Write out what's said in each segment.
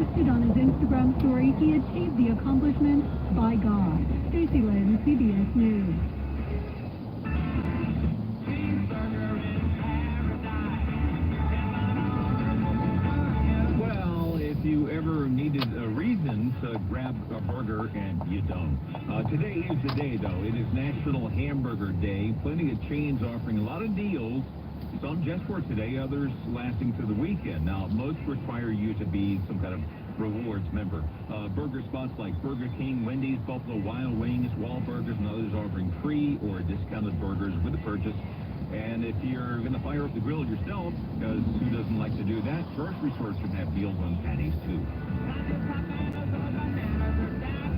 posted on his Instagram story he achieved the accomplishment by God. Stacey Lynn, CBS News. Well, if you ever needed a reason to grab a burger and you don't. Today is the day, though. It is National Hamburger Day. Plenty of chains offering a lot of deals. Some just for today, others lasting to the weekend. Now, most require you to be some kind of rewards member. Burger spots like Burger King, Wendy's, Buffalo Wild Wings, Wahlburgers, and others offering free or discounted burgers with a purchase. And if you're going to fire up the grill yourself, because who doesn't like to do that, grocery stores can have deals on patties, too.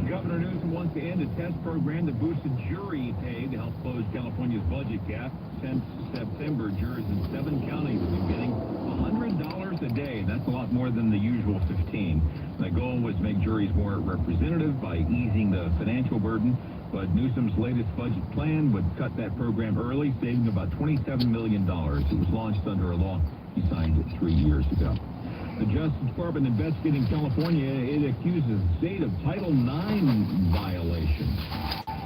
Governor Newsom wants to end a test program that boosted jury pay to help close California's budget gap. Since September, jurors in 7 counties have been getting $100 a day. That's a lot more than the usual 15. The goal was to make juries more representative by easing the financial burden, but Newsom's latest budget plan would cut that program early, saving about $27 million. It was launched under a law he signed 3 years ago. The Justice Department investigating California. It accuses the state of Title IX violations.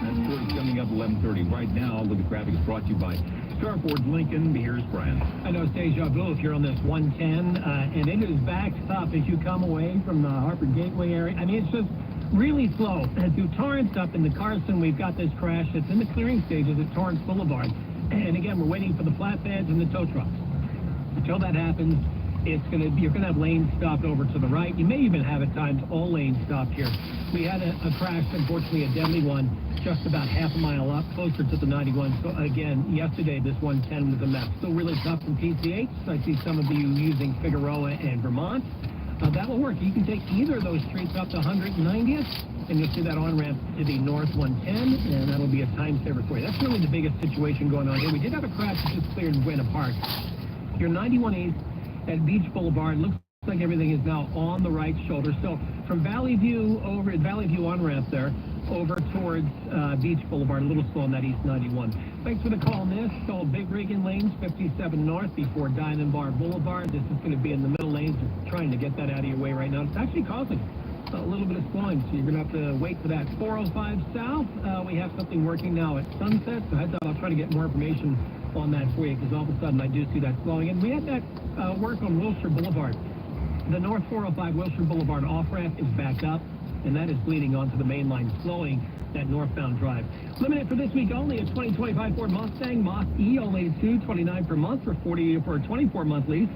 That story's coming up 11:30. Right now, look at traffic is brought to you by Starford Lincoln. Here's Brian. I know it's deja vu if you're on this 110, and it is backed up as you come away from the Hartford Gateway area. I mean, it's just really slow. Through Torrance up into Carson, we've got this crash. It's in the clearing stages at Torrance Boulevard. And again, we're waiting for the flatbeds and the tow trucks. Until that happens, you're gonna have lanes stopped over to the right. You may even have at times all lanes stopped here. We had a crash, unfortunately a deadly one, just about half a mile up, closer to the 91. So again, yesterday this 110 was a mess. Still really tough in PCH. I see some of you using Figueroa and Vermont. That will work. You can take either of those streets up to 190th, and you'll see that on-ramp to the north 110, and that'll be a time saver for you. That's really the biggest situation going on here. We did have a crash that just cleared in Buena Park. Your 91 East at Beach Boulevard looks like everything is now on the right shoulder. So from Valley View over at Valley View on-ramp there, over towards Beach Boulevard, a little slow on that East 91. Thanks for the call, Miss. So Big Regan Lanes, 57 North before Diamond Bar Boulevard. This is going to be in the middle lanes. Just trying to get that out of your way right now. It's actually causing a little bit of slowing, so you're going to have to wait for that. 405 South, we have something working now at Sunset. So heads up, I'll try to get more information on that for you, because all of a sudden I do see that slowing. And we had that work on Wilshire Boulevard. The North 405 Wilshire Boulevard off-ramp is backed up, and that is bleeding onto the main line, slowing that northbound drive. Limited for this week only, a 2025 Ford Mustang Mach-E, only $229 per month for a 24-month lease.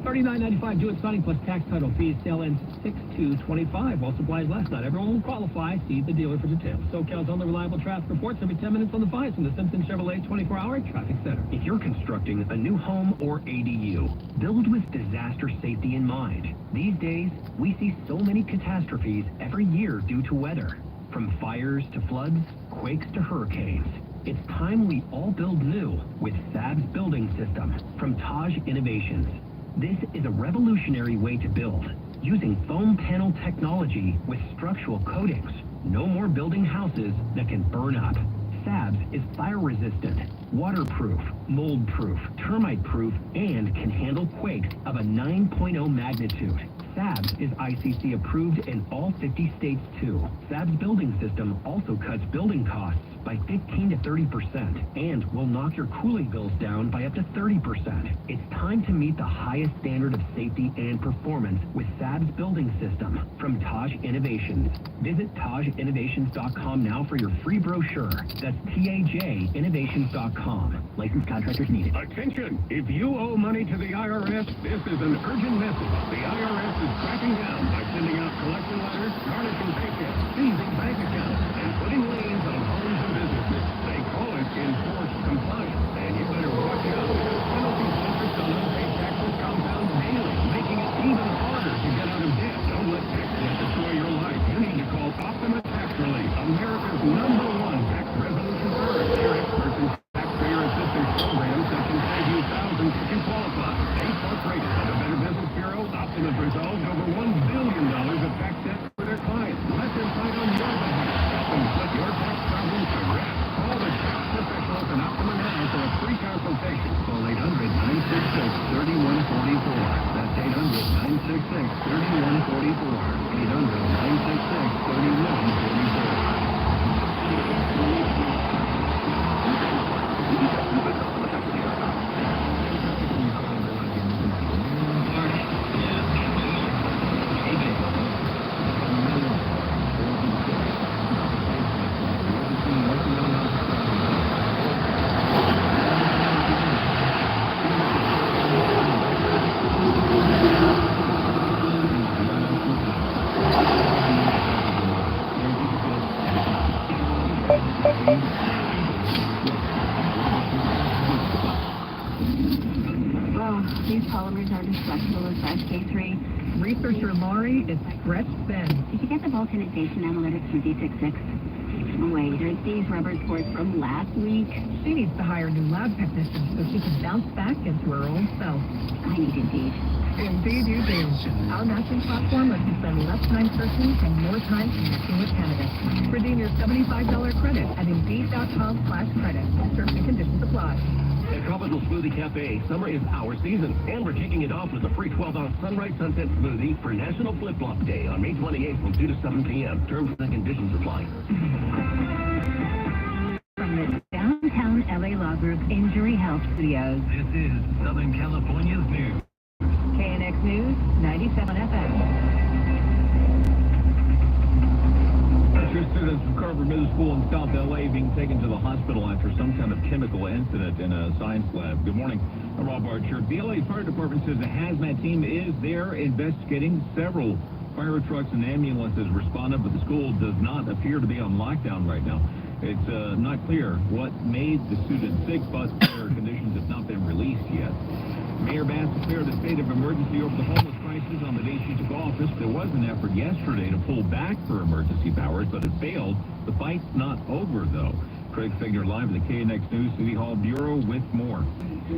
$39.95 due at signing plus tax title fees. Sale ends 6/2/25. While supplies last. Not everyone will qualify. See the dealer for details. SoCal's only reliable traffic reports every 10 minutes on the 5 from the Simpson Chevrolet 24-hour traffic center. If you're constructing a new home or ADU, build with disaster safety in mind. These days, we see so many catastrophes every year due to weather. From fires to floods, quakes to hurricanes. It's time we all build new with Sab's Building System from Taj Innovations. This is a revolutionary way to build, using foam panel technology with structural coatings. No more building houses that can burn up. Sabs is fire-resistant, waterproof, mold-proof, termite-proof, and can handle quakes of a 9.0 magnitude. Sabs is ICC approved in all 50 states too. Sab's Building System also cuts building costs by 15 to 30% and will knock your cooling bills down by up to 30%. It's time to meet the highest standard of safety and performance with Sab's Building System from Taj Innovations. Visit TajInnovations.com now for your free brochure. That's TAJinnovations.com. Licensed contractors needed. Attention! If you owe money to the IRS, this is an urgent message. The IRS is cracking down by sending out collection letters, garnishing paychecks, seizing bank accounts, and putting liens on homes and businesses. They call it enforced compliance, and you better watch out. Penalties and interest on unpaid taxes compound daily, making it even harder to get out of debt. Don't let tax debt destroy your life. You need to call Optima Tax Relief, America's #1 tax resolution firm. They're experts in taxpayer assistance programs that can save you thousands if you qualify. A+ rated by the Better Business Bureau, 3144. Well, these polymers are destructible as 5K3. Researcher Laurie is stretched thin. Did you get the volcanization analytics from D66? Wait, are these rubber sports from last week? She needs to hire new lab technicians so she can bounce back into her old self. I need Indeed. Indeed you do. Our matching platform lets you spend less time searching and more time connecting with candidates. Redeem your $75 credit at Indeed.com/credit. Terms and conditions apply. At Tropical Smoothie Cafe, summer is our season, and we're kicking it off with a free 12-ounce Sunrise Sunset Smoothie for National Flip Flop Day on May 28th from 2 to 7 p.m. Terms and conditions apply. From the downtown LA Law Group Injury Health Studios. This is Southern California's news. KNX News, 97 FM. Two students from Carver Middle School in South LA being taken to the hospital after some kind of chemical incident in a science lab. Good morning. I'm Rob Archer. The LA Fire Department says a hazmat team is there investigating. Several fire trucks and ambulances responded, but the school does not appear to be on lockdown right now. It's not clear what made the students sick, but their conditions have not been released yet. Mayor Bass declared a state of emergency over the homeless crisis on the day she took office. There was an effort yesterday to pull back for emergency powers, but it failed. The fight's not over, though. Craig Figner live in the KNX News City Hall Bureau with more.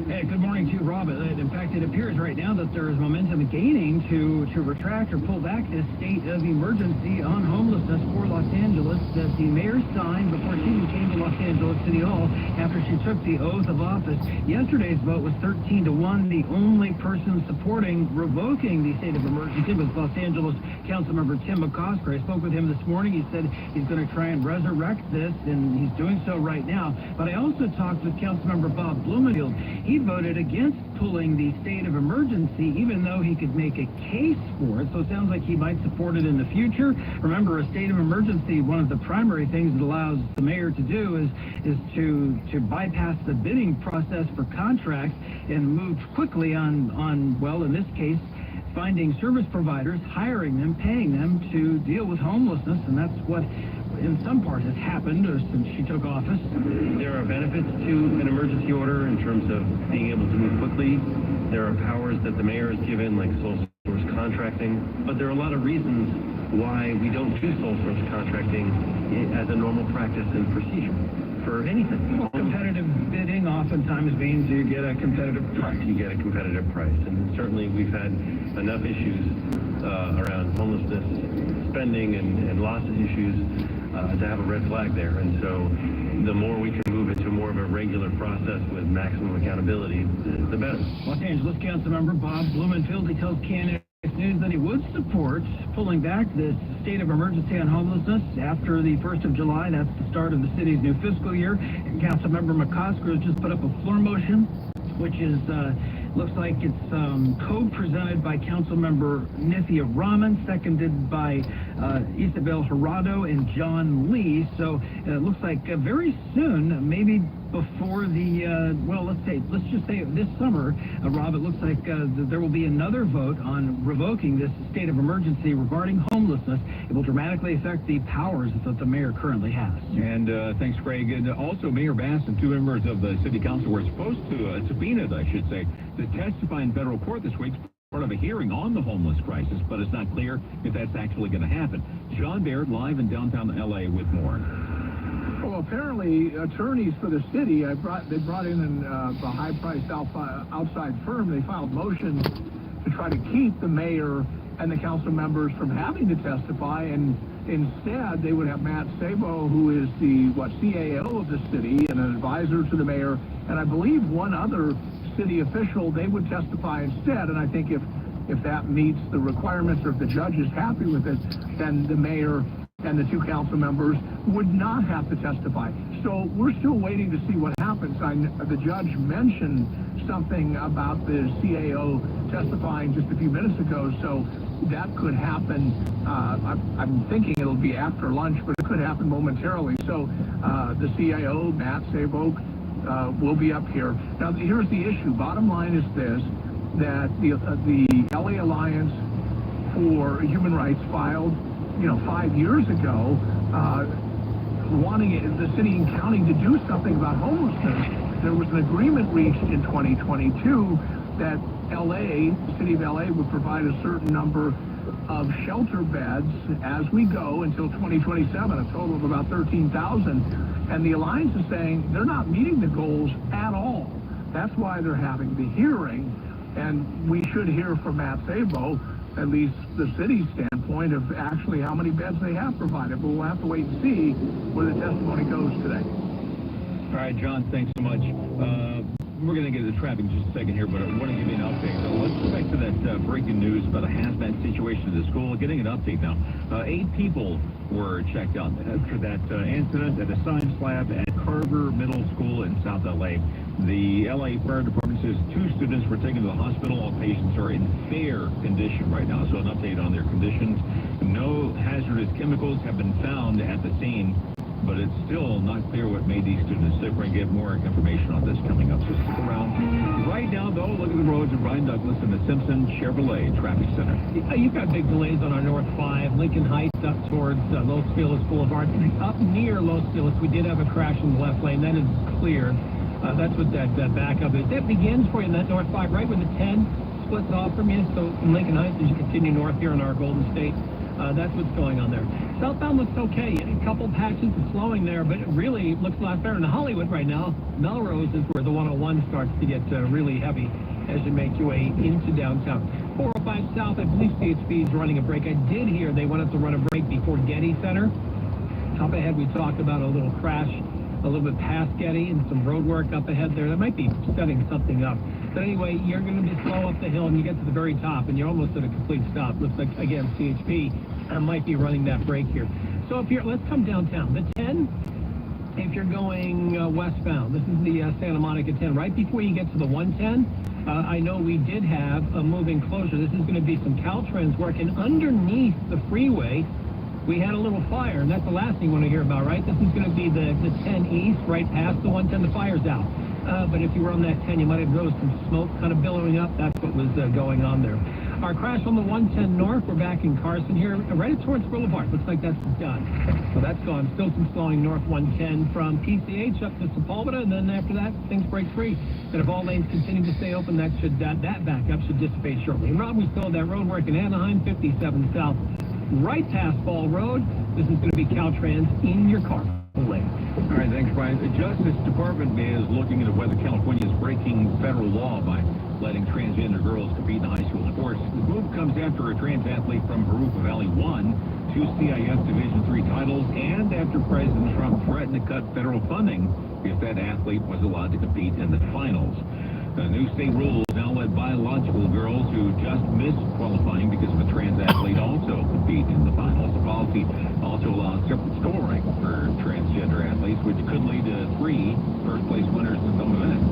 Hey, good morning to you, Rob. In fact, it appears right now that there is momentum gaining to retract or pull back this state of emergency on homelessness for Los Angeles that the mayor signed before she even came to Los Angeles City Hall after she took the oath of office. Yesterday's vote was 13-1. The only person supporting revoking the state of emergency was Los Angeles Councilmember Tim McCosker. I spoke with him this morning. He said he's going to try and resurrect this, and he's doing so right now. But I also talked with Councilmember Bob Blumenfield. He voted against pulling the state of emergency, even though he could make a case for it. So it sounds like he might support it in the future. Remember, a state of emergency, one of the primary things it allows the mayor to do is to bypass the bidding process for contracts and move quickly on, well, in this case, finding service providers, hiring them, paying them to deal with homelessness, and that's what in some part has happened since she took office. There are benefits to an emergency order in terms of being able to move quickly. There are powers that the mayor has given, like sole source contracting, but there are a lot of reasons why we don't do sole source contracting as a normal practice and procedure for anything. Competitive bidding oftentimes means you get a competitive price. You get a competitive price, and certainly we've had enough issues around homelessness, spending, and loss issues to have a red flag there. And so the more we can move into more of a regular process with maximum accountability, the better. Los Angeles Councilmember Bob Blumenfield, he tells KNX News that he would support pulling back this state of emergency on homelessness after the 1st of July. That's the start of the city's new fiscal year. And Councilmember McCosker has just put up a floor motion, which is looks like it's co-presented by Councilmember Nithya Raman, seconded by Isabel Gerardo and John Lee. So it looks like very soon, maybe before the, well, let's just say this summer, Rob, it looks like there will be another vote on revoking this state of emergency regarding homelessness. It will dramatically affect the powers that the mayor currently has. And thanks, Craig. And also, Mayor Bass and two members of the city council were supposed to, subpoenaed, I should say, to testify in federal court this week, part of a hearing on the homeless crisis, but it's not clear if that's actually going to happen. John Baird live in downtown L.A. with more. Well, apparently, attorneys for the city, they brought in a high-priced outside firm. They filed motions to try to keep the mayor and the council members from having to testify, and instead they would have Matt Sabo, who is the CAO of the city and an advisor to the mayor, and I believe one other city official. They would testify instead, and I think if if that meets the requirements or if the judge is happy with it, then the mayor and the 2 council members would not have to testify. So we're still waiting to see what happens. The judge mentioned something about the CAO testifying just a few minutes ago, so that could happen. I'm thinking it'll be after lunch, but it could happen momentarily. So the CAO, Matt Sabo, will be up here. Now, here's the issue. Bottom line is this, that the LA Alliance for Human Rights filed 5 years ago, wanting the city and county to do something about homelessness. There was an agreement reached in 2022 that the city of LA would provide a certain number of shelter beds as we go until 2027, a total of about 13,000. And the Alliance is saying they're not meeting the goals at all. That's why they're having the hearing. And we should hear from Matt Sabo, at least the city's standpoint, of actually how many beds they have provided. But we'll have to wait and see where the testimony goes today. All right, John, thanks so much. We're going to get to the traffic in just a second here, but I want to give you an update. So let's go back to that breaking news about a hazmat situation at the school. Getting an update now. 8 people were checked out after that incident at a science lab at Carver Middle School in South LA. The LA Fire Department says 2 students were taken to the hospital. All patients are in fair condition right now. So an update on their conditions. No hazardous chemicals have been found at the scene, but it's still not clear what made these students sick. We're going to get more information on this coming up, so stick around. Right now, though, look at the roads at Brian Douglas and the Simpson Chevrolet Traffic Center. You've got big delays on our North 5, Lincoln Heights up towards Los Feliz Boulevard. Up near Los Feliz, we did have a crash in the left lane. That is cleared. That's what that backup is. That begins for you in that North 5, right when the 10 splits off from you. So in Lincoln Heights, as you continue north here in our Golden State, that's what's going on there. Southbound looks okay. A couple patches of slowing there, but it really looks a lot better. In Hollywood right now, Melrose is where the 101 starts to get really heavy as you make your way into downtown. 405 South, I believe CHP is running a break. I did hear they wanted to run a break before Getty Center. Up ahead, we talked about a little crash a little bit past Getty and some road work up ahead there. That might be setting something up. But anyway, you're going to be slow up the hill and you get to the very top and you're almost at a complete stop. Looks like, again, CHP might be running that break here. So if you're, let's come downtown. The 10, if you're going westbound, this is the Santa Monica 10. Right before you get to the 110, I know we did have a moving closure. This is going to be some Caltrans working underneath the freeway. We had a little fire, and that's the last thing you want to hear about, right? This is going to be the 10 East, right past the 110. The fire's out. But if you were on that 10, you might have noticed some smoke kind of billowing up. That's what was going on there. Our crash on the 110 North, we're back in Carson here, right at Torrance Boulevard. Looks like that's done. So that's gone. Still some slowing north 110 from PCH up to Sepulveda, and then after that, things break free. And if all lanes continue to stay open, that backup should dissipate shortly. And Rob, we still have that road work in Anaheim, 57 South. Right past Ball Road. This is going to be Caltrans in your car lane. All right, thanks, Brian. The Justice Department is looking into whether California is breaking federal law by letting transgender girls compete in high school sports. The move comes after a trans athlete from Harupa Valley won 2 CIS Division III titles and after President Trump threatened to cut federal funding if that athlete was allowed to compete in the finals. The new state rules now let biological girls who just missed qualifying because of a trans athlete also compete in the finals. The policy also allows separate scoring for transgender athletes, which could lead to 3 first-place winners in some events.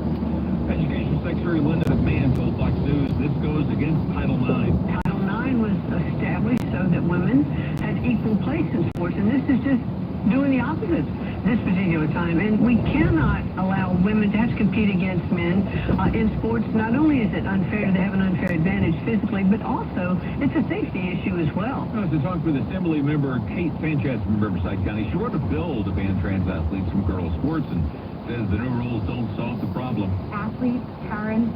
Education Secretary Linda McMahon told Fox News this goes against Title IX. Title IX was established so that women had equal place in sports, and this is just doing the opposite this particular time. And we cannot allow women to have to compete against men in sports. Not only is it unfair, they have an unfair advantage physically, but also it's a safety issue as well. To talk with Assembly member Kate Sanchez from Riverside County, she wrote a bill to ban trans athletes from girls' sports and says the new rules don't solve the problem. Athletes, parents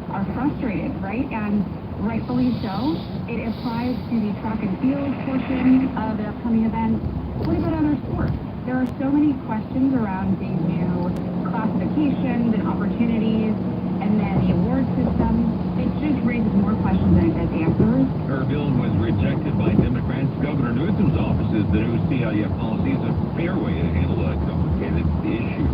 are frustrated, right? And rightfully so. It applies to the track and field portion of the upcoming event. What about other sports? There are so many questions around these new classifications and opportunities, and then the award system. It just raises more questions than it does answers. Her bill was rejected by Democrats. Governor Newsom's office says the new CIF policy is a fair way to handle a complicated issue.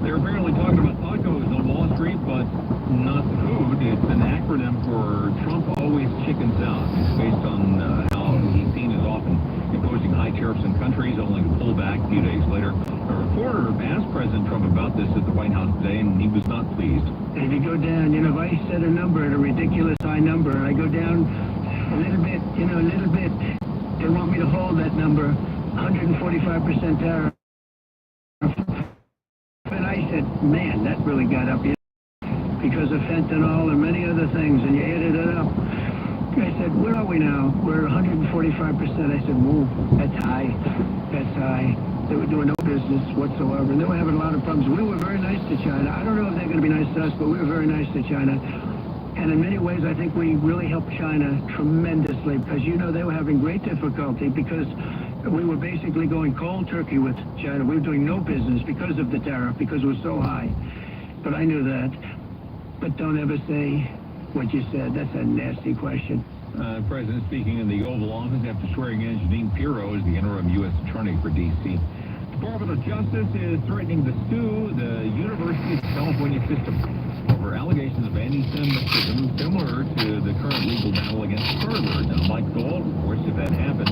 They're apparently talking about tacos on Wall Street, but not the food. It's an acronym for Trump Always chickens out. It's based on how he's seen as often imposing high tariffs in countries, only to pull back a few days later. A reporter asked President Trump about this at the White House today, and he was not pleased. If you go down, if I set a number at a ridiculous high number, and I go down a little bit, they want me to hold that number, 145% tariff. And I said, man, that really got up here because of fentanyl and many other things, and you added it up. I said, where are we now? We're 145%. I said, whoa, that's high. That's high. They were doing no business whatsoever, and they were having a lot of problems. We were very nice to China. I don't know if they're going to be nice to us, but we were very nice to China. And in many ways, I think we really helped China tremendously because, they were having great difficulty because we were basically going cold turkey with China. We were doing no business because of the tariff, because it was so high. But I knew that. But don't ever say what you said. That's a nasty question. President speaking in the Oval Office after swearing in Jeanine Pirro as the interim U.S. Attorney for D.C. Department of Justice is threatening to sue the University of California system over allegations of anti-Semitism similar to the current legal battle against Harvard. Now, Mike Gold, of course, if that happens,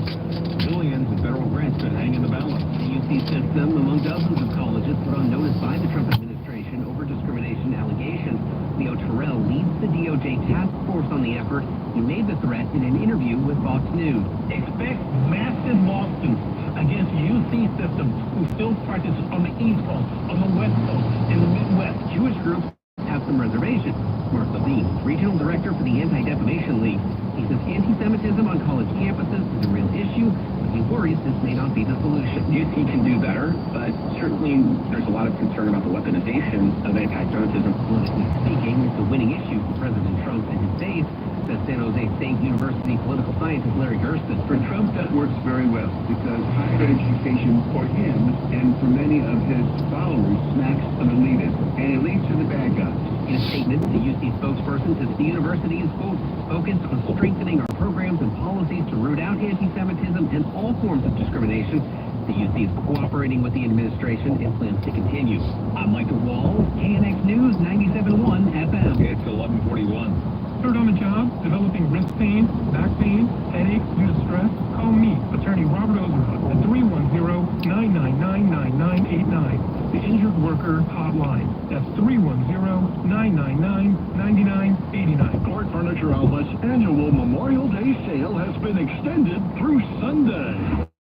billions in federal grants could hang in the balance. The UC system, among dozens of colleges, put on notice by the Trump administration over discrimination allegations. Leo Terrell leads the DOJ task force on the effort. He made the threat in an interview with Fox News. Expect massive lawsuits against UC systems who still practice on the East Coast, on the West Coast, in the Midwest. Jewish groups have some reservations. Martha Lee, regional director for the Anti-Defamation League. He says anti-Semitism on college campuses is a real issue, but he worries this may not be the solution. UC can do better, but certainly there's a lot of concern about the weaponization of anti-Semitism. Politically speaking, it's a winning issue for President Trump and his base, says San Jose State University political scientist Larry Gersten. For Trump, that works very well because higher education for him and for many of his followers smacks of elitism, and it leads to the bad guys. In a statement, the UC spokesperson says the university is, quote, focused on strengthening our programs and policies to root out anti-Semitism and all forms of discrimination. The UC is cooperating with the administration and plans to continue. I'm Michael Wall, KNX News 97.1 FM. It's 11:41. Third on the job, developing wrist pain, back pain, headaches due to stress? Call me, attorney Robert Ozerhood, at 310-999-9989, the Injured Worker Hotline. That's 310-999-9989. Court Furniture Outlet's annual Memorial Day sale has been extended through Sunday.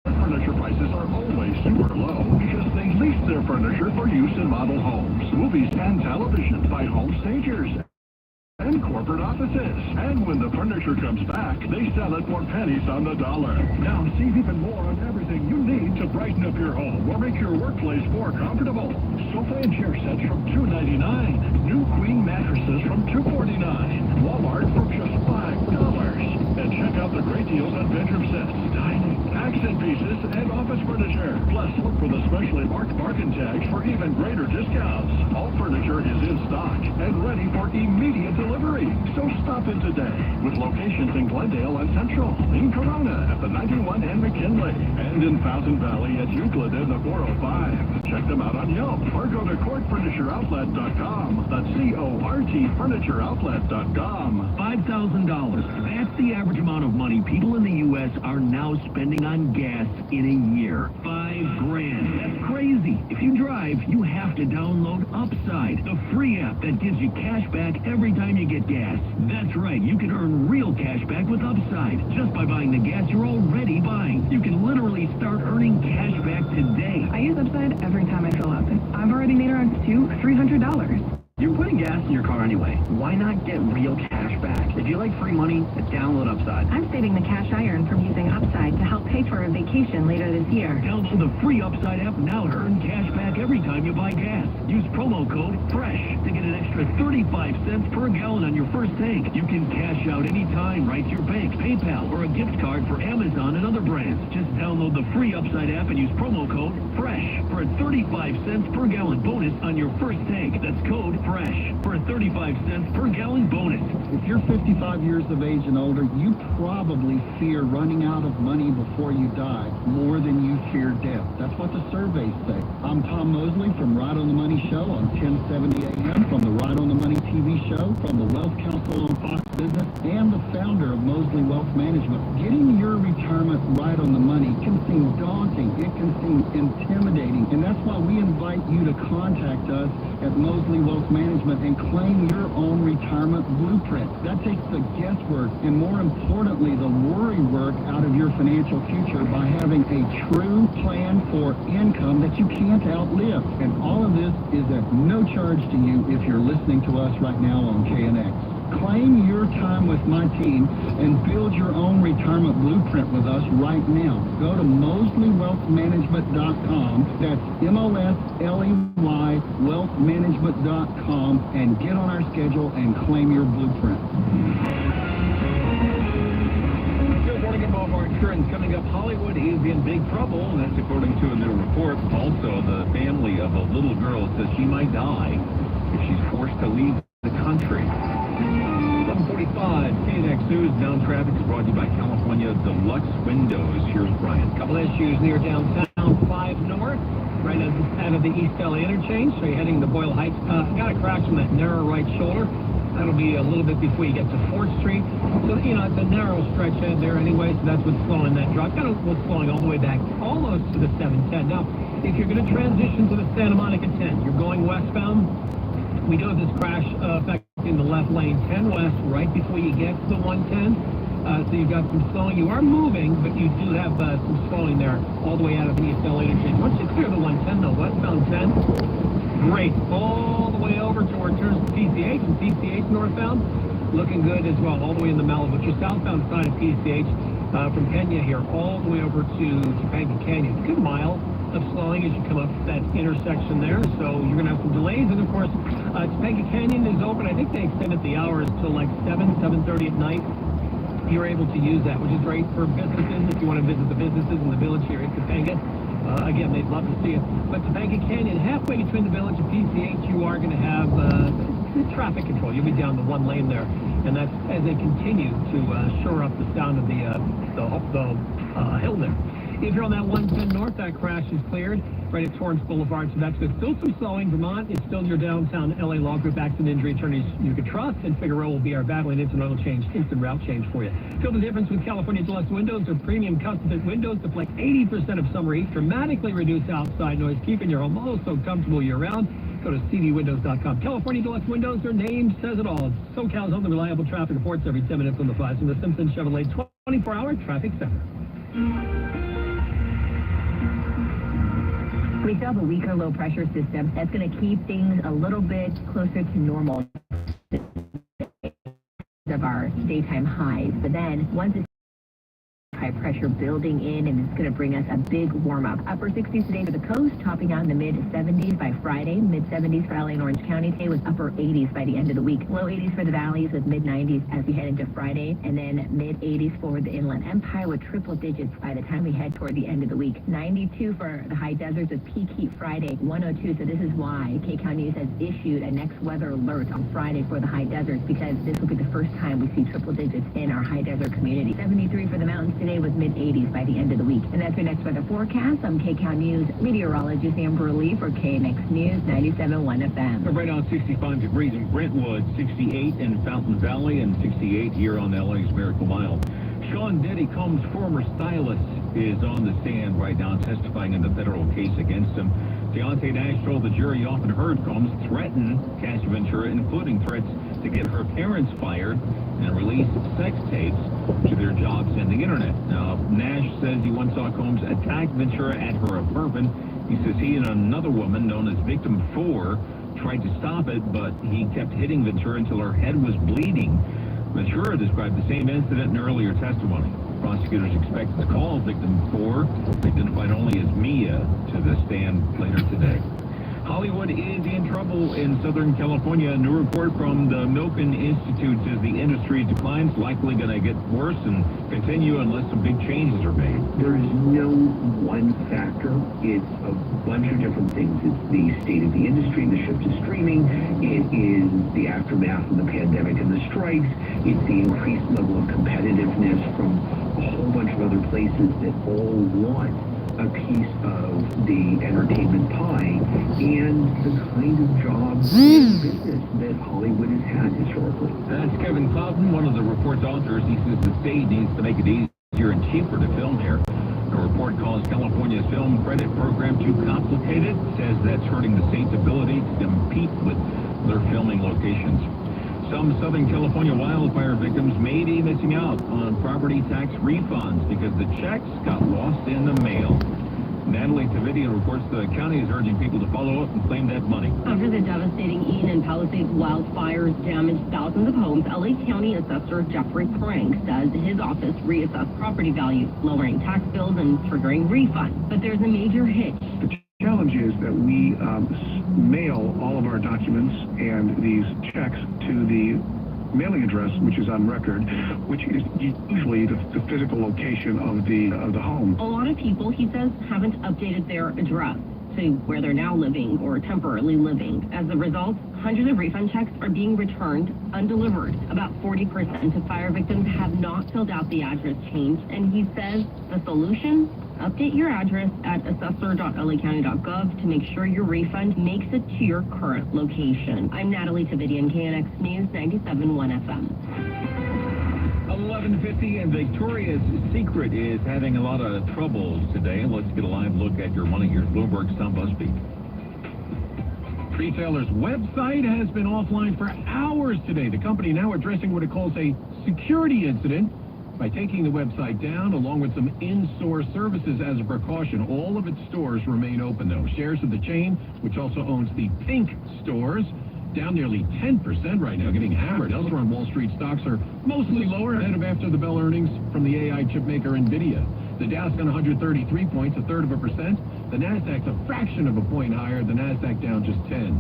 Furniture prices are always super low because they lease their furniture for use in model homes, movies, and television by home stagers and corporate offices. And when the furniture comes back, they sell it for pennies on the dollar. Now save even more on everything you need to brighten up your home or make your workplace more comfortable. Sofa and chair sets from $2.99. New queen mattresses from $2.49. Walmart for just $5. And check out the great deals on bedroom sets, dining, accent pieces, and office furniture. Plus, look for the specially marked bargain tags for even greater discounts. All furniture is in stock and ready for immediate delivery. So stop in today with locations in Glendale and Central, in Corona at the 91 and McKinley, and in Fountain Valley at Euclid and the 405. Check them out on Yelp or go to CourtFurnitureOutlet.com. That's CORTFurnitureOutlet.com. $5,000. That's the average amount of money people in the U.S. are now spending on gas in a year. $5,000. That's crazy. If you drive, you have to download Upside, the free app that gives you cash back every time you get gas. That's right. You can earn real cash back with Upside just by buying the gas you're already buying. You can literally start earning cash back today. I use Upside every time I fill up. I've already made around $200-300. You're putting gas in your car anyway. Why not get real cash back? If you like free money, download Upside. I'm saving the cash I earn from using Upside to help pay for a vacation later this year. Download the free Upside app now to earn cash back every time you buy gas. Use promo code FRESH to get an extra 35 cents per gallon on your first tank. You can cash out anytime right to your bank, PayPal, or a gift card for Amazon and other brands. Just download the free Upside app and use promo code FRESH for a 35 cents per gallon bonus on your first tank. That's code FRESH for a 35 cents per gallon bonus. If you're 55 years of age and older, you probably fear running out of money before you die more than you fear death. That's what the surveys say. I'm Tom Mosley from Right on the Money Show on 1070 AM, from the Right on the Money TV show, from the Wealth Council on Fox Business, and the founder of Mosley Wealth Management. Getting your retirement right on the money can seem daunting. It can seem intimidating. And that's why we invite you to contact us at Mosley Wealth Management and claim your own retirement blueprint. That takes the guesswork and, more importantly, the worry work out of your financial future by having a true plan for income that you can't outlive. And all of this is at no charge to you if you're listening to us right now on KNX. Claim your time with my team and build your own retirement blueprint with us right now. Go to mosleywealthmanagement.com. That's MOSLEY wealthmanagement.com and get on our schedule and claim your blueprint. Good morning at Baltimore Insurance. Coming up, Hollywood is in big trouble, and that's according to a new report. Also, the family of a little girl says she might die if she's forced to leave the country. 7:45, KNX News. Down traffic is brought to you by California Deluxe Windows. Here's Brian. Couple issues near downtown, 5 North, right out of the East LA interchange. So you're heading to Boyle Heights. Got a crash on that narrow right shoulder. That'll be a little bit before you get to 4th Street. So, you know, it's a narrow stretch in there anyway, so that's what's slowing that drop. Kind of what's slowing all the way back almost to the 710. Now, if you're going to transition to the Santa Monica 10, you're going westbound. We do have this crash affecting the left lane, 10 west, right before you get to the 110. So you've got some slowing. You are moving, but you do have some slowing there all the way out of the East LA interchange. Once you clear the 110, though, westbound 10, great. All the way over toward PCH and PCH northbound, looking good as well, all the way in the Malibu. Your southbound side of PCH from Kenya here, all the way over to Topanga Canyon. It's a good mile of slowing as you come up that intersection there, so you're going to have some delays. And of course, Topanga Canyon is open. I think they extended the hours till like 7:30 at night. You're able to use that, which is great for businesses if you want to visit the businesses in the village here in Topanga. Again, they'd love to see it. But Topanga Canyon, halfway between the village and PCH, you are going to have traffic control. You'll be down the one lane there, and that's as they continue to shore up the sound of the hill there. If you're on that 110 north, that crash is cleared right at Torrance Boulevard, so that's good. Still some slowing. Vermont is still your downtown LA Law Group accident injury attorneys you can trust, and Figueroa will be our battling instant oil change, instant route change for you. Feel the difference with California Deluxe Windows. Their premium custom fit windows deflect 80% of summer heat, dramatically reduce outside noise, keeping your home also comfortable year-round. Go to cdwindows.com. California Deluxe Windows, their name says it all. SoCal's only reliable traffic reports every 10 minutes on the 5 from the Simpson Chevrolet 24-hour traffic center. We still have a weaker low pressure system that's going to keep things a little bit closer to normal of our daytime highs. But then once it's high pressure building in, and it's going to bring us a big warm-up. Upper 60s today for the coast, topping out in the mid-70s by Friday. Mid-70s for LA and Orange County today, with upper 80s by the end of the week. Low 80s for the valleys with mid-90s as we head into Friday, and then mid-80s for the Inland Empire with triple digits by the time we head toward the end of the week. 92 for the high deserts with peak heat Friday. 102, so this is why KCAL News has issued a next weather alert on Friday for the high deserts, because this will be the first time we see triple digits in our high desert community. 73 for the mountains today with mid-80s by the end of the week. And that's your next weather forecast. I'm KCAL News meteorologist Amber Lee for KNX News 97.1 FM. Right now, 65 degrees in Brentwood, 68 in Fountain Valley, and 68 here on LA's Miracle Mile. Sean Diddy Combs' former stylist is on the stand right now testifying in the federal case against him. Deontay Nash told the jury often heard Combs threaten Cassie Ventura, including threats to get her parents fired and release sex tapes to their jobs in the internet. Now, Nash says he once saw Combs attack Ventura at her apartment. He says he and another woman known as Victim 4 tried to stop it, but he kept hitting Ventura until her head was bleeding. Ventura described the same incident in earlier testimony. Prosecutors expect to call Victim 4, identified only as Mia, to the stand later today. Hollywood is in trouble in Southern California. A new report from the Milken Institute says the industry decline's likely going to get worse and continue unless some big changes are made. There is no one factor. It's a bunch of different things. It's the state of the industry, the shift to streaming. It is the aftermath of the pandemic and the strikes. It's the increased level of competitiveness from a whole bunch of other places that all want a piece of the entertainment pie and the kind of jobs and business that Hollywood has had historically. That's Kevin Clouden, one of the report's authors. He says the state needs to make it easier and cheaper to film here. The report calls California's film credit program too complicated, says that's hurting the state's ability to compete with their filming locations. Some Southern California wildfire victims may be missing out on property tax refunds because the checks got lost in the mail. Natalie Tavidian reports the county is urging people to follow up and claim that money. After the devastating Eden and Palisades wildfires damaged thousands of homes, LA County Assessor Jeffrey Prank says his office reassessed property values, lowering tax bills and triggering refunds. But there's a major hitch. The challenge is that we mail all of our documents and these checks to the mailing address, which is on record, which is usually the physical location of the home. A lot of people, he says, haven't updated their address to where they're now living or temporarily living. As a result, hundreds of refund checks are being returned undelivered. About 40% of fire victims have not filled out the address change, and he says the solution? Update your address at assessor.lacounty.gov to make sure your refund makes it to your current location. I'm Natalie Tavidian, KNX News 97.1 FM. 11:50 and Victoria's Secret is having a lot of trouble today. Let's get a live look at your money. Here's Bloomberg's Tom Busby. Retailer's website has been offline for hours today. The company now addressing what it calls a security incident by taking the website down, along with some in-store services as a precaution. All of its stores remain open, though. Shares of the chain, which also owns the Pink stores, down nearly 10% right now, getting hammered. Elsewhere on Wall Street, stocks are mostly lower ahead of after-the-bell earnings from the AI chip maker NVIDIA. The Dow's down 133 points, 1/3%. The Nasdaq's a fraction of a point higher. The Nasdaq down just 10.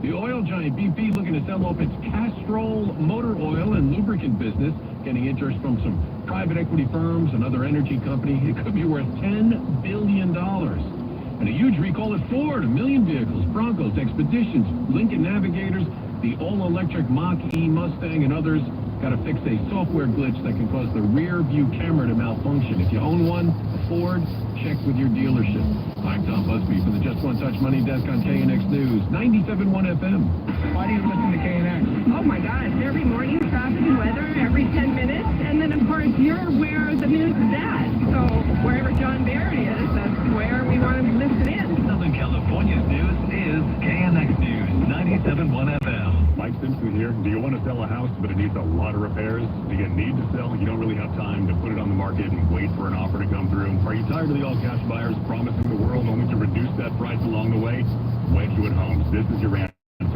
The oil giant BP looking to sell off its Castrol motor oil and lubricant business, getting interest from some private equity firms, another energy company. It could be worth $10 billion. And a huge recall at Ford, 1 million vehicles, Broncos, Expeditions, Lincoln Navigators, the all-electric Mach-E Mustang, and others. Got to fix a software glitch that can cause the rear view camera to malfunction. If you own one, a Ford, check with your dealership. I'm Tom Busby from the Just One Touch Money Desk on KNX News, 97.1 FM. Why do you listen to KNX? Oh my gosh, every morning, traffic and weather, every 10 minutes. And then, of course, you're where the news is at. So wherever John Barrett is, that's where we want to listen in. Southern California's news is KNX News, 97.1 FM. Mike Simpson here. Do you want to sell a house, but it needs a lot of repairs? Do you need to sell? You don't really have time to put it on the market and wait for an offer to come through. Are you tired of the all-cash buyers promising the world only to reduce that price along the way? Wedgwood Homes. This is your answer.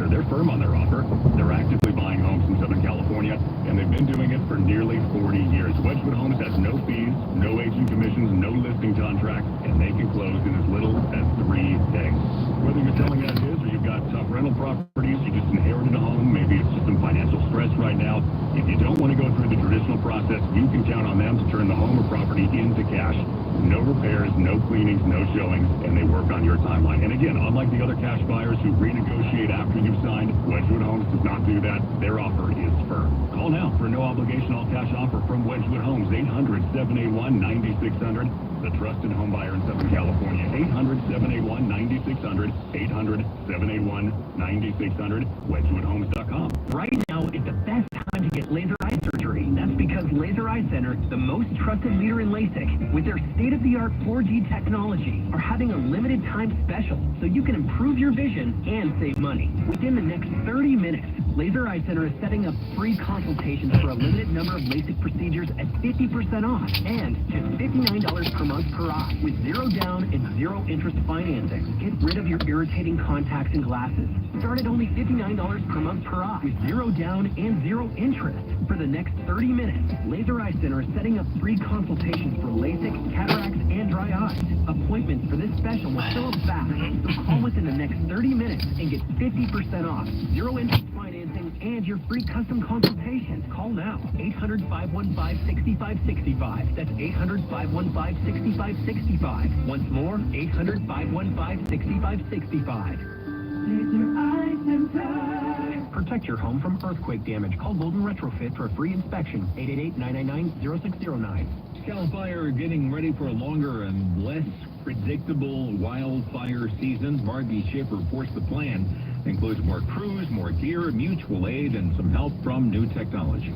They're firm on their offer. They're actively buying homes in Southern California, and they've been doing it for nearly 40 years. Wedgwood Homes has no fees, no agent commissions, no listing contracts, and they can close in as little as 3 days. Whether you're selling as is or you've got tough rental properties, you just inherited a home, maybe it's just some financial stress right now. If you don't want to go through the traditional process, you can count on them to turn the home or property into cash. No repairs, no cleanings, no showings, and they work on your timeline. And again, unlike the other cash buyers who renegotiate after you've signed, Wedgwood Homes does not do that. Their offer is firm. Call now for a no-obligation all-cash offer from Wedgwood Homes, 800-781-9600. The trusted home buyer in Southern California, 800-781-9600, 800-781-9600, WedgwoodHomes.com. Right now is the best time to get laser eye surgery. That's because Laser Eye Center, the most trusted leader in LASIK, with their state-of-the-art 4G technology, are having a limited time special so you can improve your vision and save money. Within the next 30 minutes, Laser Eye Center is setting up free consultations for a limited number of LASIK procedures at 50% off and just $59 per month month per eye. With 0 down and 0 interest financing, get rid of your irritating contacts and glasses. Start at only $59 per month per eye with 0 down and 0 interest. For the next 30 minutes, Laser Eye Center is setting up free consultations for LASIK, cataracts, and dry eyes. Appointments for this special will fill up fast, so call within the next 30 minutes and get 50% off, 0 interest financing, and your free custom consultations. Call now, 800-515-6565. That's 800-515-6565. Once more, 800-515-6565. Protect your home from earthquake damage. Call Golden Retrofit for a free inspection. 888-999-0609. Cal Fire getting ready for a longer and less predictable wildfire season. Margie Schiff reports the plan includes more crews, more gear, mutual aid, and some help from new technology.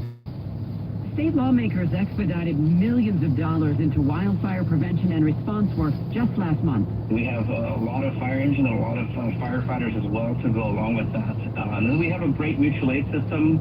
State lawmakers expedited millions of dollars into wildfire prevention and response work just last month. We have a lot of fire engine and a lot of firefighters as well to go along with that. And then we have a great mutual aid system,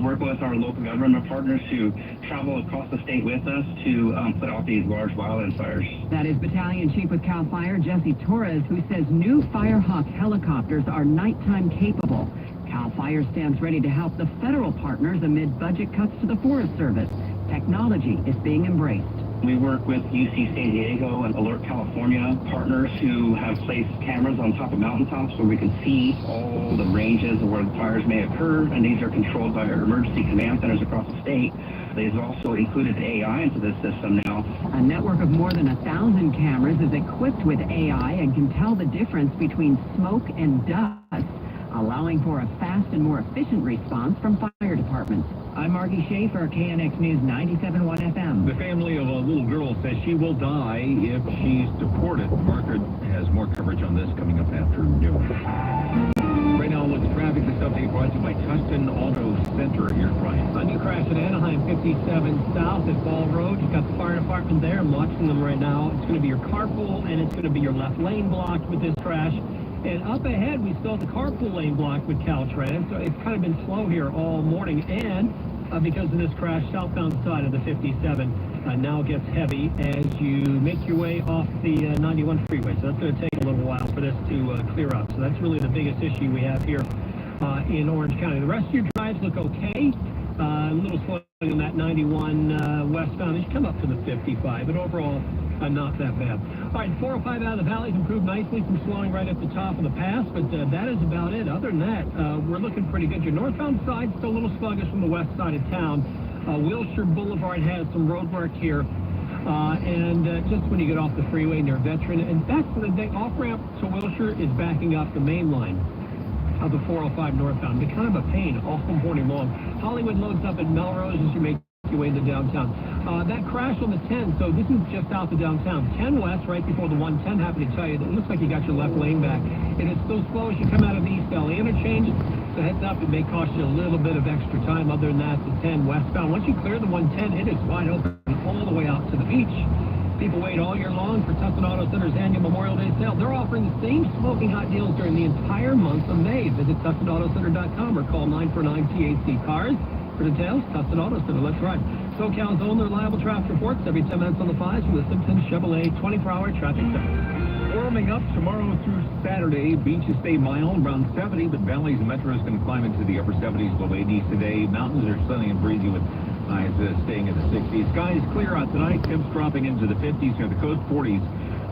working with our local government partners who travel across the state with us to put out these large wildland fires. That is Battalion Chief with CAL FIRE, Jesse Torres, who says new Firehawk helicopters are nighttime capable. CAL FIRE stands ready to help the federal partners amid budget cuts to the Forest Service. Technology is being embraced. We work with UC San Diego and Alert California partners who have placed cameras on top of mountaintops where we can see all the ranges of where the fires may occur, and these are controlled by our emergency command centers across the state. They've also included AI into this system now. A network of more than 1,000 cameras is equipped with AI and can tell the difference between smoke and dust, allowing for a fast and more efficient response from fire departments. I'm Margie Schaefer, KNX News 97.1 FM. The family of a little girl says she will die if she's deported. Margaret has more coverage on this coming up after noon. Right now, look at traffic. This update brought to you by Tustin Auto Center. Here's Brian. A new crash at Anaheim 57 South at Ball Road. You've got the fire department there. I'm watching them right now. It's going to be your carpool, and it's going to be your left lane blocked with this crash. And up ahead, we still have the carpool lane blocked with Caltrans, so it's kind of been slow here all morning. And because of this crash, southbound side of the 57 now gets heavy as you make your way off the 91 freeway. So that's going to take a little while for this to clear up. So that's really the biggest issue we have here in Orange County. The rest of your drives look okay. A little slow on that 91 westbound as you come up to the 55, but overall, not that bad. All right, 405 out of the valley improved nicely from slowing right at the top of the pass, but that is about it. Other than that, we're looking pretty good. Your northbound side still a little sluggish from the west side of town. Wilshire Boulevard has some road work here, and just when you get off the freeway near Veteran, and that's the off-ramp to Wilshire is backing up the main line of the 405 northbound. It's kind of a pain all morning long. Hollywood loads up at Melrose as you make your way into downtown. That crash on the 10, so this is just south of downtown. 10 west, right before the 110, happy to tell you that it looks like you got your left lane back. And it's so slow as you come out of the East Valley interchange. So heads up, it may cost you a little bit of extra time. Other than that, the 10 westbound. Once you clear the 110, it is wide open all the way out to the beach. People wait all year long for Tustin Auto Center's annual Memorial Day sale. They're offering the same smoking hot deals during the entire month of May. Visit TustinAutoCenter.com or call 949-THC-CARS. For details, Tustin Auto Center. Let's ride. SoCal's own reliable traffic reports every 10 minutes on the 5s from the Simpson Chevrolet 24-hour traffic center. Warming up tomorrow through Saturday. Beaches stay mild, around 70, but valleys and metros can climb into the upper 70s, low 80s today. Mountains are sunny and breezy with highs staying in the 60s. Skies clear out tonight. Temps dropping into the 50s near the coast, 40s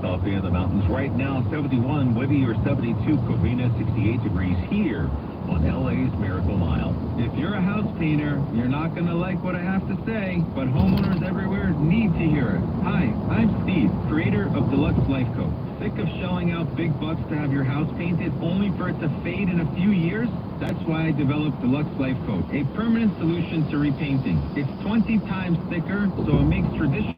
up in the mountains. Right now, 71 Whitby or 72 Covina, 68 degrees here on LA's Miracle Mile. If you're a house painter, you're not going to like what I have to say, but homeowners everywhere need to hear it. Hi, I'm Steve, creator of Deluxe Life Coat. Sick of shelling out big bucks to have your house painted only for it to fade in a few years? That's why I developed Deluxe Life Coat, a permanent solution to repainting. It's 20 times thicker, so it makes traditional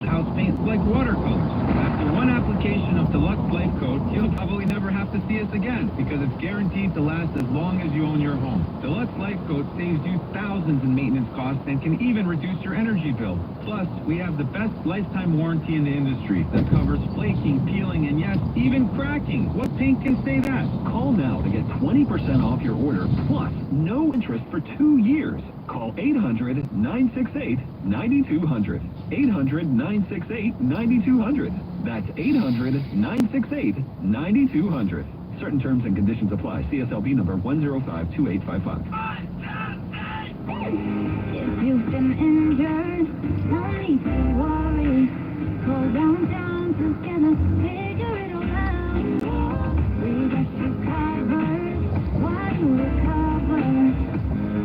house paint like watercolors. After one application of Deluxe Life Coat, you'll probably never have to see us again because it's guaranteed to last as long as you own your home. Deluxe Life Coat saves you thousands in maintenance costs and can even reduce your energy bill. Plus, we have the best lifetime warranty in the industry that covers flaking, peeling, and yes, even cracking. What paint can say that? Call now to get 20% off your order plus no interest for 2 years. Call Call 800-968-9200. 800-968-9200. That's 800-968-9200. Certain terms and conditions apply. CSLB number 1052855. If you've been injured, no need to worry. Go downtown together, figure it all out. We got you covered while you recover.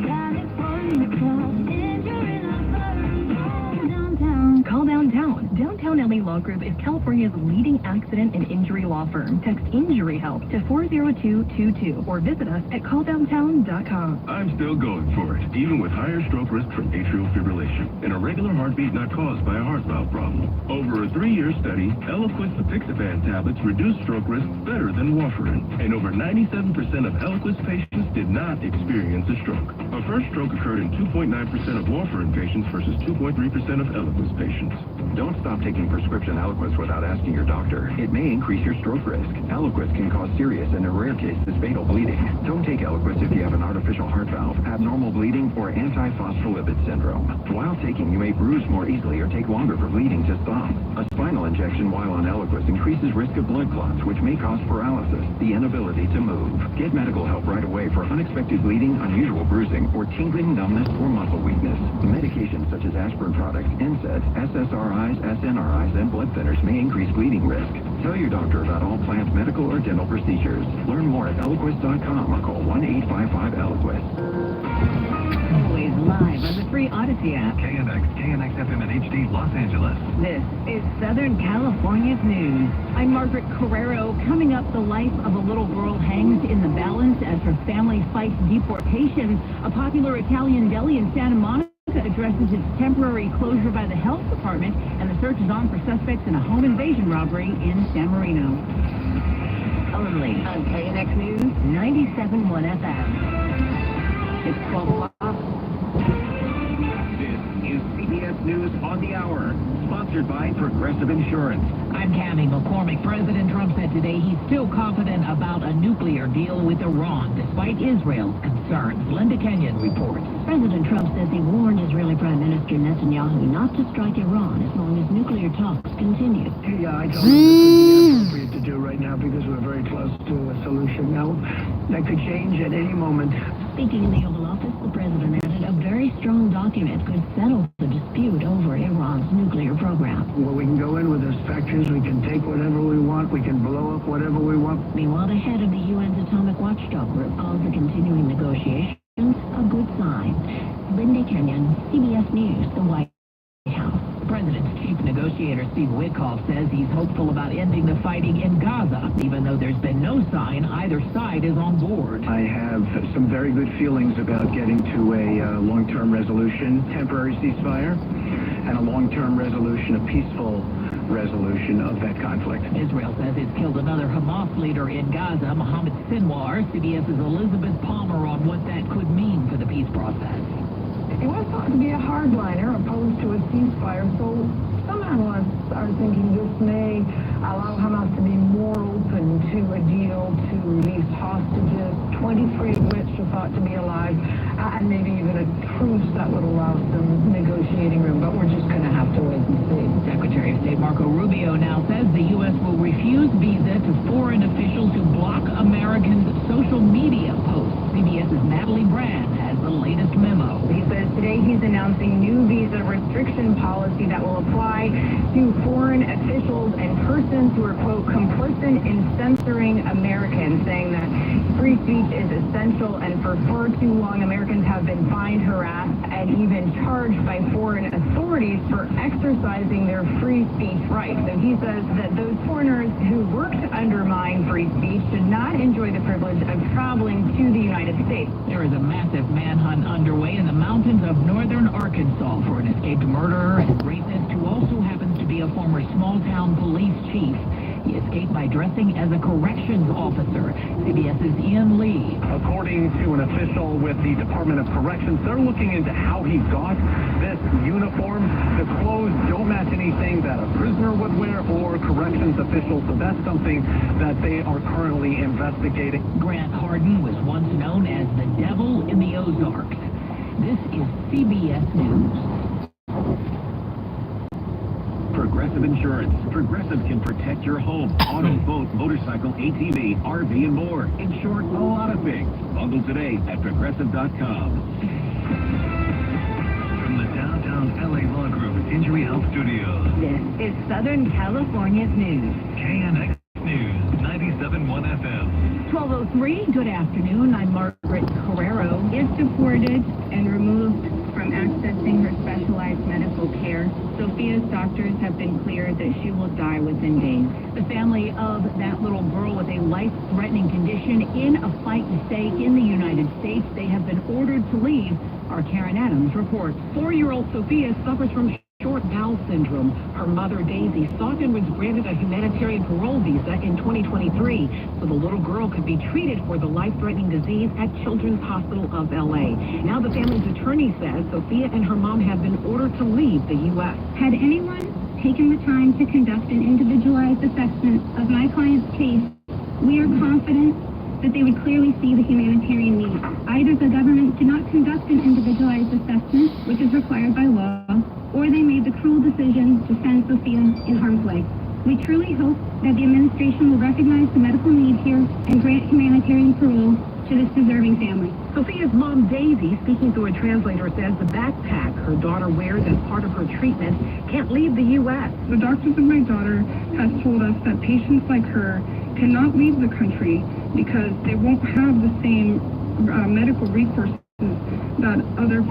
California Club, injury lovers. Downtown. Call downtown. Downtown LA Law Group is California's leading accident and injury law firm. Text Injury Help to 40222 or visit us at calldowntown.com. I'm still going for it, even with higher stroke risk from atrial fibrillation, an irregular heartbeat not caused by a heart valve problem. Over a 3-year study, Eliquis apixaban tablets reduced stroke risk better than warfarin, and over 97% of Eliquis patients did not experience a stroke. A first stroke occurred in 2.9% of warfarin patients versus 2.3% of Eliquis patients. Don't stop taking prescription Eliquis without asking your doctor. It may increase your stroke risk. Eliquis can cause serious and, in rare cases, fatal bleeding. Don't take Eliquis if you have an artificial heart valve, abnormal bleeding, or antiphospholipid syndrome. While taking, you may bruise more easily or take longer for bleeding to stop. A spinal injection while on Eliquis increases risk of blood clots, which may cause paralysis, the inability to move. Get medical help right away for unexpected bleeding, unusual bruising, or tingling, numbness, or muscle weakness. Medications such as aspirin products, NSAIDs, SSRIs, SNRIs, and blood thinners may increase bleeding risk. Tell your doctor about all planned medical or dental procedures. Learn more at Eliquis.com or call 1-855-ELIQUIS. Always live on the free Odyssey app. KNX FM and HD, Los Angeles. This is Southern California's news. I'm Margaret Carrero. Coming up, the life of a little girl hangs in the balance as her family fights deportation. A popular Italian deli in Santa Monica addresses its temporary closure by the health department, and the search is on for suspects in a home invasion robbery in San Marino. Only on KNX News 97.1 FM. It's 12 o'clock. This is CBS News on the Hour, sponsored by Progressive Insurance. I'm Cammie McCormick. President Trump said today he's still confident about a nuclear deal with Iran, despite Israel's concerns. Linda Kenyon reports. President Trump says he warned Israeli Prime Minister Netanyahu not to strike Iran as long as nuclear talks continue. Yeah, I told him this would be appropriate to do right now because we're very close to a solution. Now, that could change at any moment. Speaking in the Oval Office, the president added a very strong document could settle the dispute over Iran's nuclear program. Well, we can go in with inspections, we can take whatever we want, we can blow up whatever we want. Meanwhile, the head of the UN's Atomic Watchdog Group calls the continuing negotiations a good sign. Linda Kenyon, CBS News, the White House. The president's chief negotiator, Steve Witkoff, says he's hopeful about ending the fighting in Gaza, even though there's been no sign either side is on board. I have some very good feelings about getting to a long-term resolution, temporary ceasefire, and a long-term resolution, a peaceful resolution of that conflict. Israel says it's killed another Hamas leader in Gaza, Mohammed Sinwar. CBS's Elizabeth Palmer on what that could mean for the peace process. He was thought to be a hardliner opposed to a ceasefire, so some analysts are thinking this may allow Hamas to be more open to a deal to release hostages, 23 of which are thought to be alive, and maybe even a truce that would allow some negotiating room, but we're just going to have to wait and see. Secretary of State Marco Rubio now says the U.S. will refuse visa to foreign officials who block Americans' social media posts. CBS's Natalie Brand has the latest memo. He says today he's announcing new visa restriction policy that will apply to foreign officials and persons who are, quote, complicit in censoring Americans, saying that free speech is essential, and for far too long Americans have been fined, harassed, and even charged by foreign authorities for exercising their free speech rights. So he says that those foreigners who work to undermine free speech should not enjoy the privilege of traveling to the United States. There is a massive manhunt underway in the mountains of northern Arkansas for an escaped murderer and rapist who also happens to be a former small-town police chief. He escaped by dressing as a corrections officer. CBS's Ian Lee. According to an official with the Department of Corrections, they're looking into how he got this uniform. The clothes don't match anything that a prisoner would wear or corrections officials, so that's something that they are currently investigating. Grant Hardin was once known as the Devil in the Ozarks. This is CBS News. Progressive Insurance. Progressive can protect your home, auto, boat, motorcycle, ATV, RV, and more. In short, a lot of things. Bundle today at Progressive.com. From the downtown LA Law Group Injury Health Studios. This is Southern California's news. KNX News, 97.1 FM. 12:03, good afternoon. I'm Margaret Carrero. If deported and removed from accessing her specialized medical care, Sophia's doctors have been cleared that she will die within days. The family of that little girl with a life-threatening condition in a fight to stay in the United States, they have been ordered to leave. Our Karen Adams reports. 4-year-old Sophia suffers from short bowel syndrome. Her mother, Daisy, sought and was granted a humanitarian parole visa in 2023 so the little girl could be treated for the life-threatening disease at Children's Hospital of LA. Now the family's attorney says Sophia and her mom have been ordered to leave the U.S. Had anyone taken the time to conduct an individualized assessment of my client's case, we are confident that they would clearly see the humanitarian need. Either the government did not conduct an individualized assessment, which is required by law, or they made the cruel decision to send Sophia in harm's way. We truly hope that the administration will recognize the medical need here and grant humanitarian parole to this deserving family. Sophia's mom, Daisy, speaking through a translator, says the backpack her daughter wears as part of her treatment can't leave the U.S. The doctors of my daughter has told us that patients like her cannot leave the country because they won't have the same medical resources that other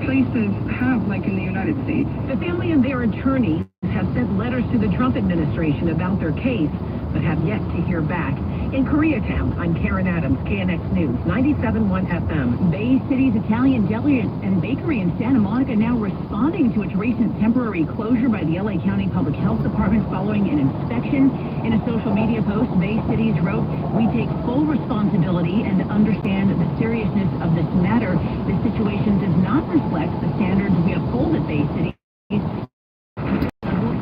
places have, like in the United States. The family and their attorneys have sent letters to the Trump administration about their case, but have yet to hear back. In Koreatown, I'm Karen Adams, KNX News, 97.1 FM. Bay City's Italian Deli and Bakery in Santa Monica now responding to its recent temporary closure by the LA County Public Health Department following an inspection. In a social media post, Bay Cities wrote, "We take full responsibility and understand the seriousness of this matter. This situation does not reflect the standards we uphold at Bay City.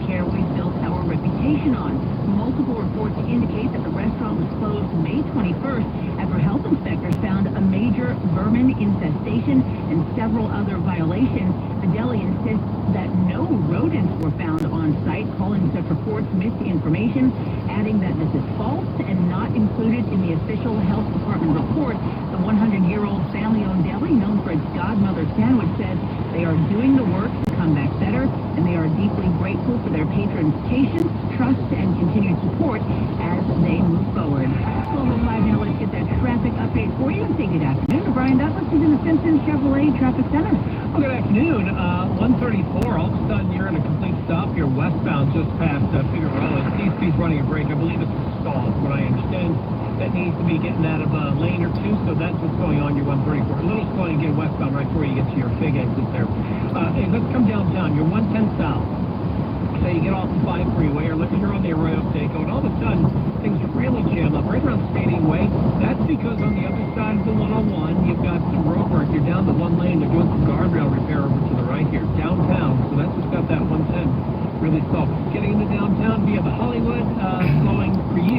Care we've built our reputation on." Multiple reports indicate that the restaurant was closed May 21st after health inspectors found a major vermin infestation and several other violations. The deli insists that no rodents were found on site, calling such reports misinformation, adding that this is false and not included in the official health department report. The 100-year-old family-owned deli, known for its Godmother sandwich, said they are doing the work to come back better, and they are deeply grateful for their patrons' patience, trust, and continued support as they move forward. 12:05 now, let's get that traffic update for you. Say good afternoon to Brian Douglas, who's in the Simpson Chevrolet Traffic Center. Well, good afternoon. 134, all of a sudden you're in a complete stop here westbound just past Figueroa. DC's running a break. I believe it's stalled, from what I understand. That needs to be getting out of a lane or two, so that's what's going on your 134. A little slow and get westbound right before you get to your Fig exit there. Hey, let's come downtown. You're 110 south. So you get off the 5 freeway, or you're on the Arroyo Seco, and all of a sudden, things really jam up right around Stadium Way. That's because on the other side of the 101, you've got some road work. You're down the one lane. They're doing some guardrail repair over to the right here, downtown. So that's what's got that 110 really slow. Getting into downtown via the Hollywood, slowing for you.